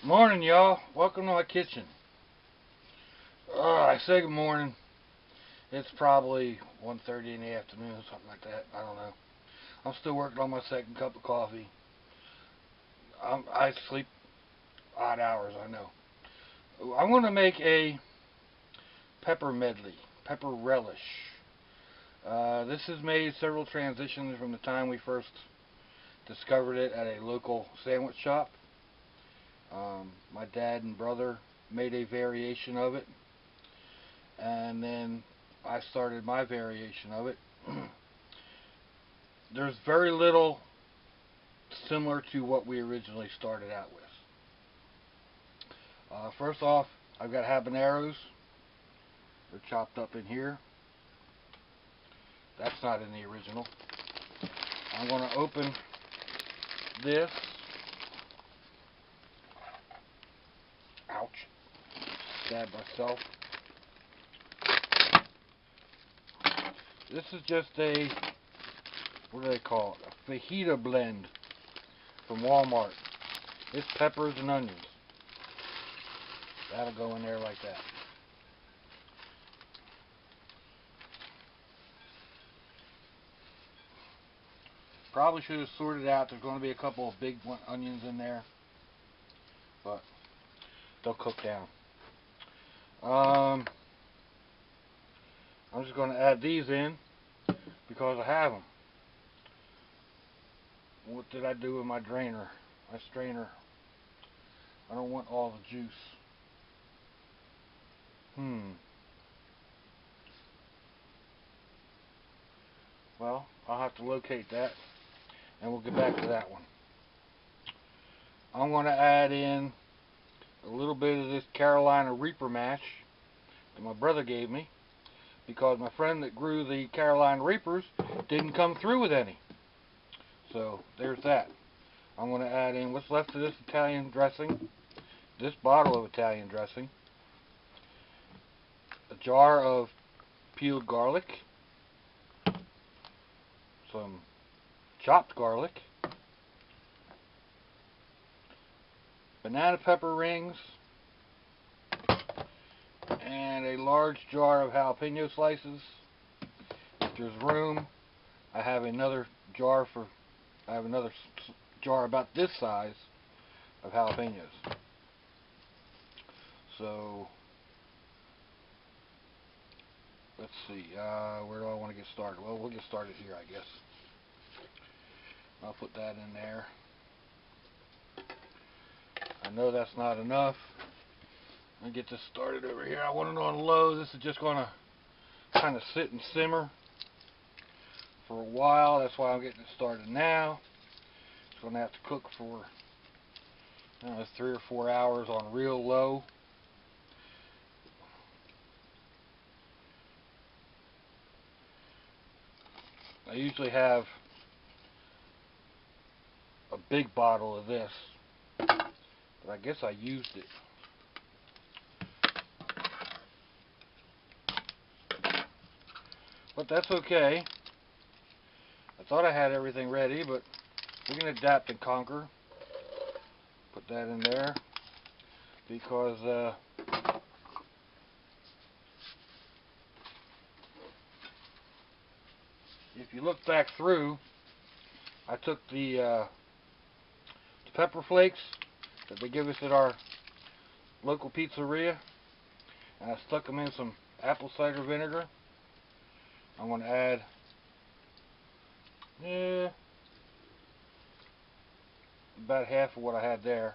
Morning, y'all. Welcome to my kitchen. I say good morning. It's probably 1:30 in the afternoon, something like that. I don't know. I'm still working on my second cup of coffee. I sleep odd hours, I know. I'm going to make a pepper medley, pepper relish. This has made several transitions from the time we first discovered it at a local sandwich shop. My dad and brother made a variation of it, and then I started my variation of it. There's very little similar to what we originally started out with. First off, I've got habaneros. They're chopped up in here. That's not in the original. I'm going to open this. Ouch. Stab myself. This is just a, what do they call it? A fajita blend from Walmart. It's peppers and onions. That'll go in there like that. Probably should have sorted out. There's going to be a couple of big onions in there, but they'll cook down. I'm just going to add these in because I have them. What did I do with my drainer? My strainer. I don't want all the juice. Well, I'll have to locate that, and we'll get back to that one. I'm going to add in a little bit of this Carolina Reaper mash that my brother gave me, because my friend that grew the Carolina Reapers didn't come through with any. So there's that. I'm going to add in what's left of this Italian dressing, this bottle of Italian dressing, a jar of peeled garlic, some chopped garlic, banana pepper rings, and a large jar of jalapeno slices. If there's room, I have another jar about this size of jalapenos. So let's see, where do I want to get started? Well, we'll get started here, I guess. I'll put that in there. I know that's not enough. I'll get this started over here. I want it on low. This is just going to kind of sit and simmer for a while. That's why I'm getting it started now. It's going to have to cook for 3 or 4 hours on real low. I usually have a big bottle of this, but I guess I used it. But that's okay. I thought I had everything ready, but we can adapt and conquer. Put that in there because if you look back through, I took the pepper flakes that they give us at our local pizzeria, and I stuck them in some apple cider vinegar. I'm going to add about half of what I had there,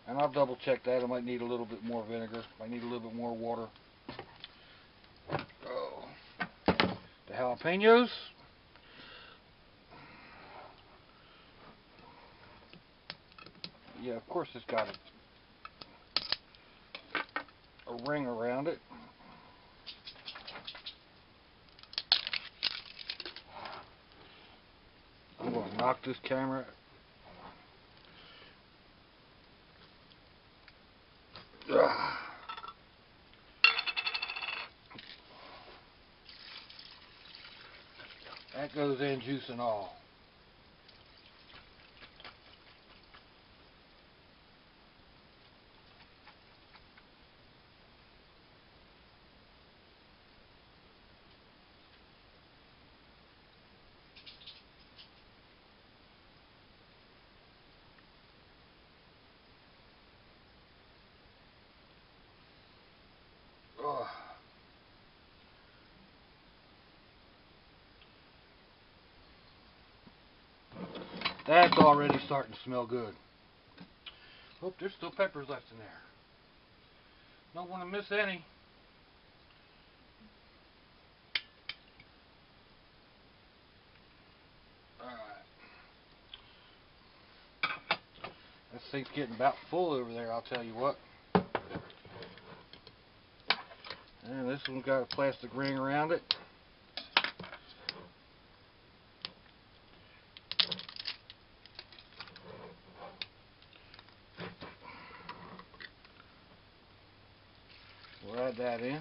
and I'll double check that. I might need a little bit more vinegar. I need a little bit more water. Oh, the jalapenos. Yeah, of course it's got a ring around it. I'm going to knock this camera. That goes in, juice and all. That's already starting to smell good. Oh, there's still peppers left in there. Don't want to miss any. Alright. This thing's getting about full over there, I'll tell you what. And this one's got a plastic ring around it. We'll add that in.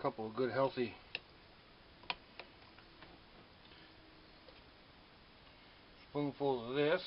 Couple of good healthy spoonfuls of this.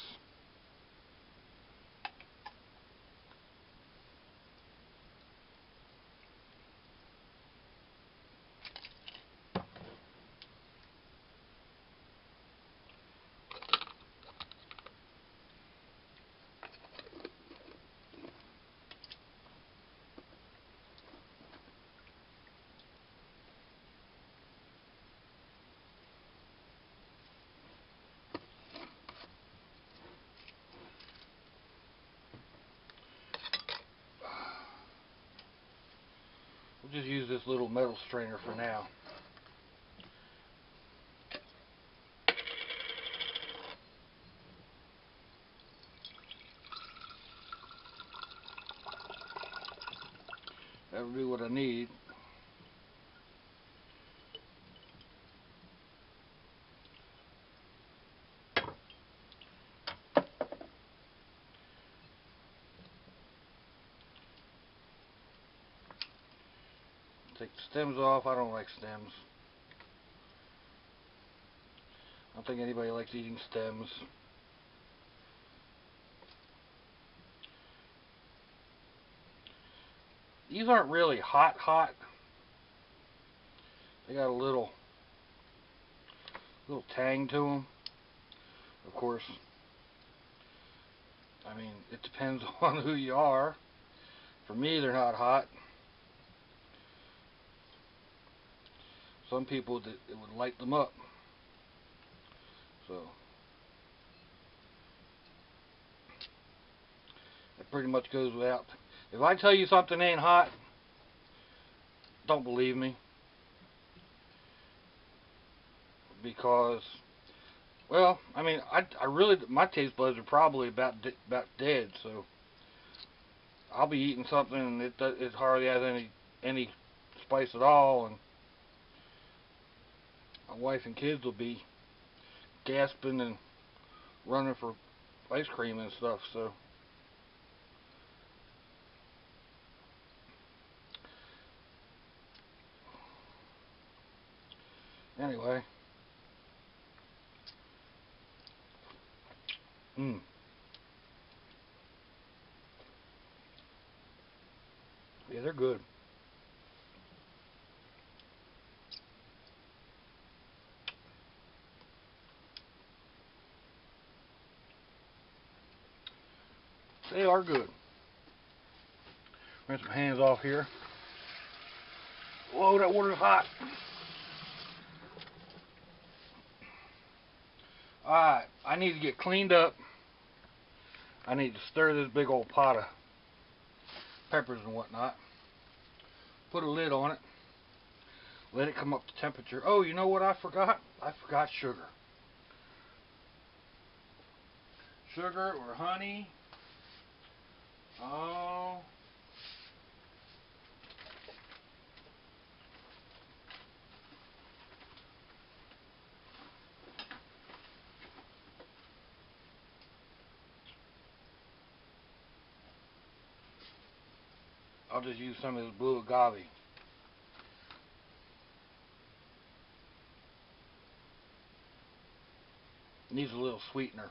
We'll just use this little metal strainer for now. That'll do what I need. Take the stems off. I don't like stems. I don't think anybody likes eating stems. These aren't really hot. They got a little tang to them. Of course, I mean, it depends on who you are. For me, they're not hot. Some people, it would light them up. So, it pretty much goes without. If I tell you something ain't hot, don't believe me. Because, well, I mean, I really, my taste buds are probably about dead. So, I'll be eating something and it hardly has any spice at all, and my wife and kids will be gasping and running for ice cream and stuff. So anyway, yeah, they're good. They are good. Rinse my hands off here. Whoa, that water's hot. Alright, I need to get cleaned up. I need to stir this big old pot of peppers and whatnot. Put a lid on it. Let it come up to temperature. Oh, you know what I forgot? I forgot sugar. Sugar or honey. Oh. I'll just use some of this blue agave. Needs a little sweetener.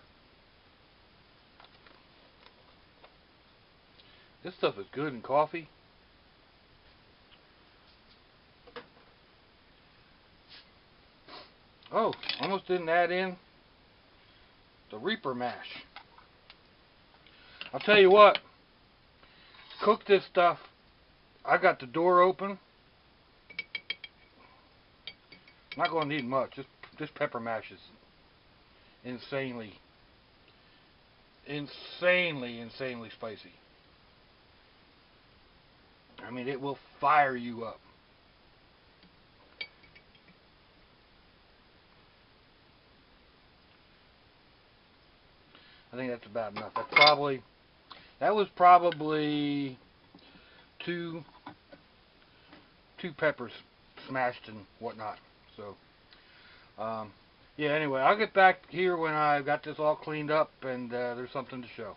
This stuff is good in coffee. Oh, almost didn't add in the Reaper mash. I'll tell you what, cook this stuff. I got the door open. Not going to need much. This pepper mash is insanely spicy. I mean, it will fire you up. I think that's about enough. That was probably two peppers smashed and whatnot. So, yeah. Anyway, I'll get back here when I've got this all cleaned up and there's something to show.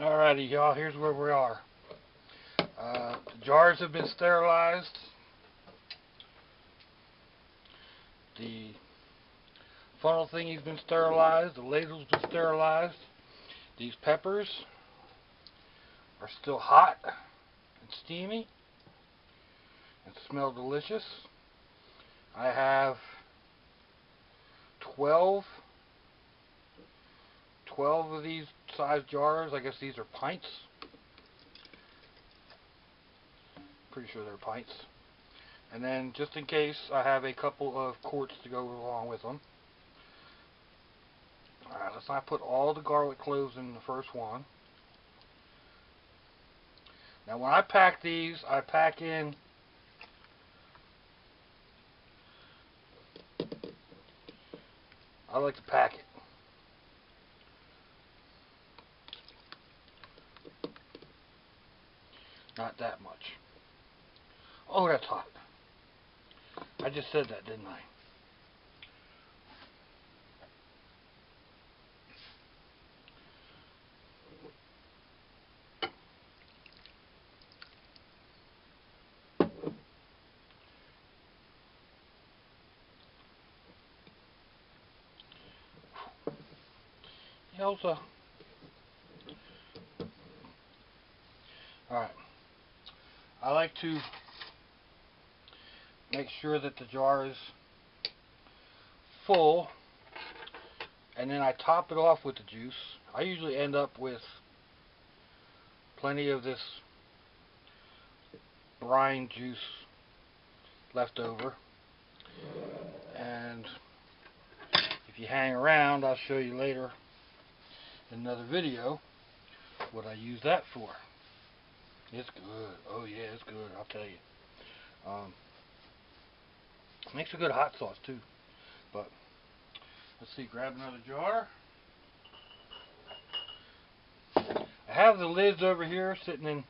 Alrighty, y'all. Here's where we are. The jars have been sterilized. The funnel thingy's been sterilized. The ladle's been sterilized. These peppers are still hot and steamy and smell delicious. I have 12 of these size jars. I guess these are pints. Pretty sure they're pints. And then, just in case, I have a couple of quarts to go along with them. Alright, let's not put all the garlic cloves in the first one. Now, when I pack these, I pack in I like to pack it. Not that much. Oh, that's hot. I just said that, didn't I? Elsa. Alright. I like to make sure that the jar is full, and then I top it off with the juice. I usually end up with plenty of this brine juice left over, and if you hang around, I'll show you later in another video what I use that for. It's good. Oh yeah, it's good, I'll tell you. Makes a good hot sauce too. But let's see, grab another jar. I have the lids over here sitting in.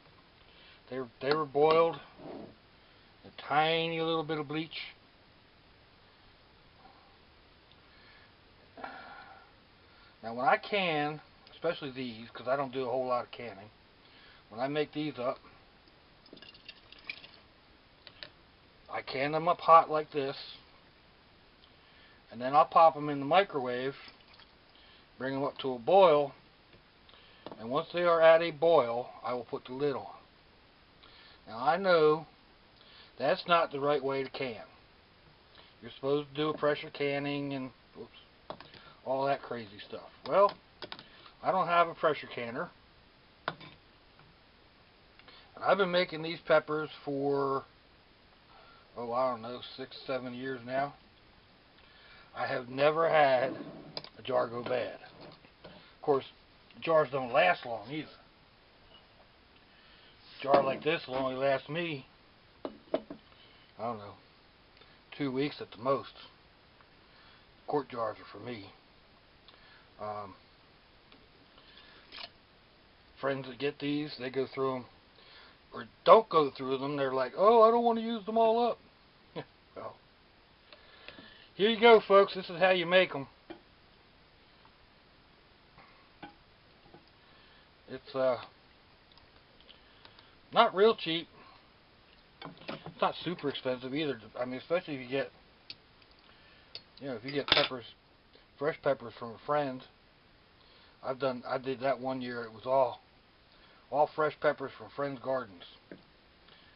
They were boiled. A tiny little bit of bleach. Now when I can, especially these, because I don't do a whole lot of canning, when I make these up, I can them up hot like this, and then I'll pop them in the microwave, bring them up to a boil, and once they are at a boil, I will put the lid on. Now I know that's not the right way to can. You're supposed to do a pressure canning and all that crazy stuff. Well, I don't have a pressure canner. And I've been making these peppers for, oh, I don't know, 6-7 years now. I have never had a jar go bad. Of course, jars don't last long either. A jar like this will only last me, I don't know, 2 weeks at the most. Quart jars are for me. Friends that get these, they go through them, or don't go through them. They're like, oh, I don't want to use them all up. Well, here you go, folks. This is how you make them. It's not real cheap. It's not super expensive either. I mean, especially if you get, if you get peppers, fresh peppers from a friend. I did that one year. It was all fresh peppers from friends' gardens.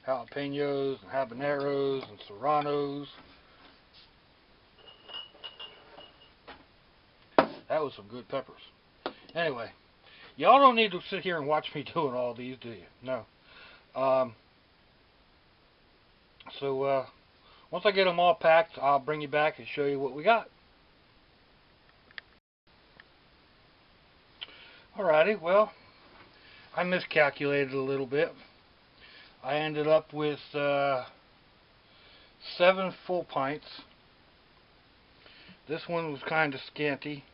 Jalapenos and habaneros and serranos. That was some good peppers. Anyway, y'all don't need to sit here and watch me doing all these, do you? No. So once I get them all packed, I'll bring you back and show you what we got. Alrighty, well, I miscalculated a little bit. I ended up with 7 full pints. This one was kind of scanty.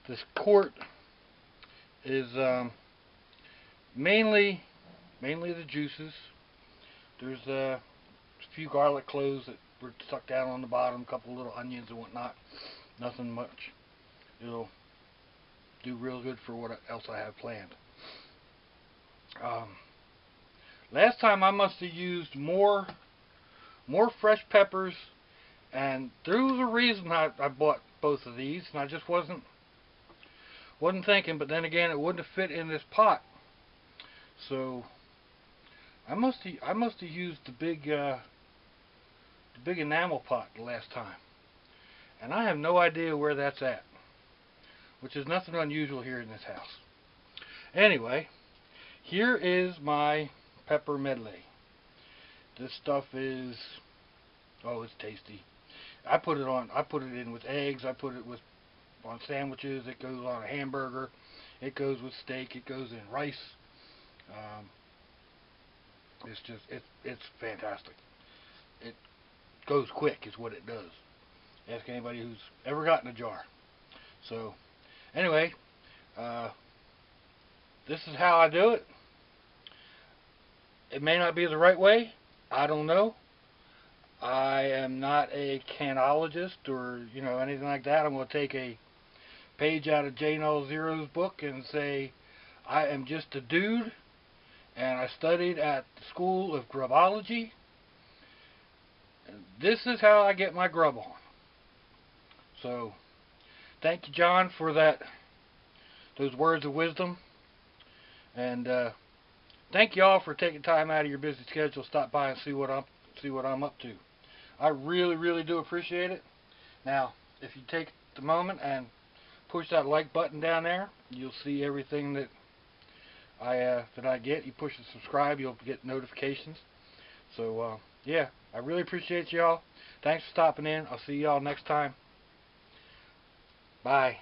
This quart is mainly the juices. There's a few garlic cloves that were stuck down on the bottom, a couple little onions and whatnot. Nothing much. It'll do real good for what else I have planned. Last time I must have used more fresh peppers, and there was a reason I bought both of these, and I just wasn't thinking. But then again, it wouldn't have fit in this pot, so I must have used the big enamel pot the last time, and I have no idea where that's at, which is nothing unusual here in this house. Anyway, here is my pepper medley. This stuff is, oh, it's tasty. I put it in with eggs. I put it on sandwiches. It goes on a hamburger. It goes with steak. It goes in rice. It's fantastic. It goes quick is what it does. Ask anybody who's ever gotten a jar. So anyway, this is how I do it. It may not be the right way. I don't know. I am not a canologist or anything like that. I'm going to take a page out of Jane L. Zero's book and say I am just a dude, and I studied at the School of Grubology. And this is how I get my grub on. So thank you, John, for those words of wisdom, and thank y'all for taking time out of your busy schedule to stop by and see what I'm up to. I really, really do appreciate it. Now, if you take the moment and push that like button down there, you'll see everything that I get. You push the subscribe, you'll get notifications. So yeah, I really appreciate y'all. Thanks for stopping in. I'll see y'all next time. Bye.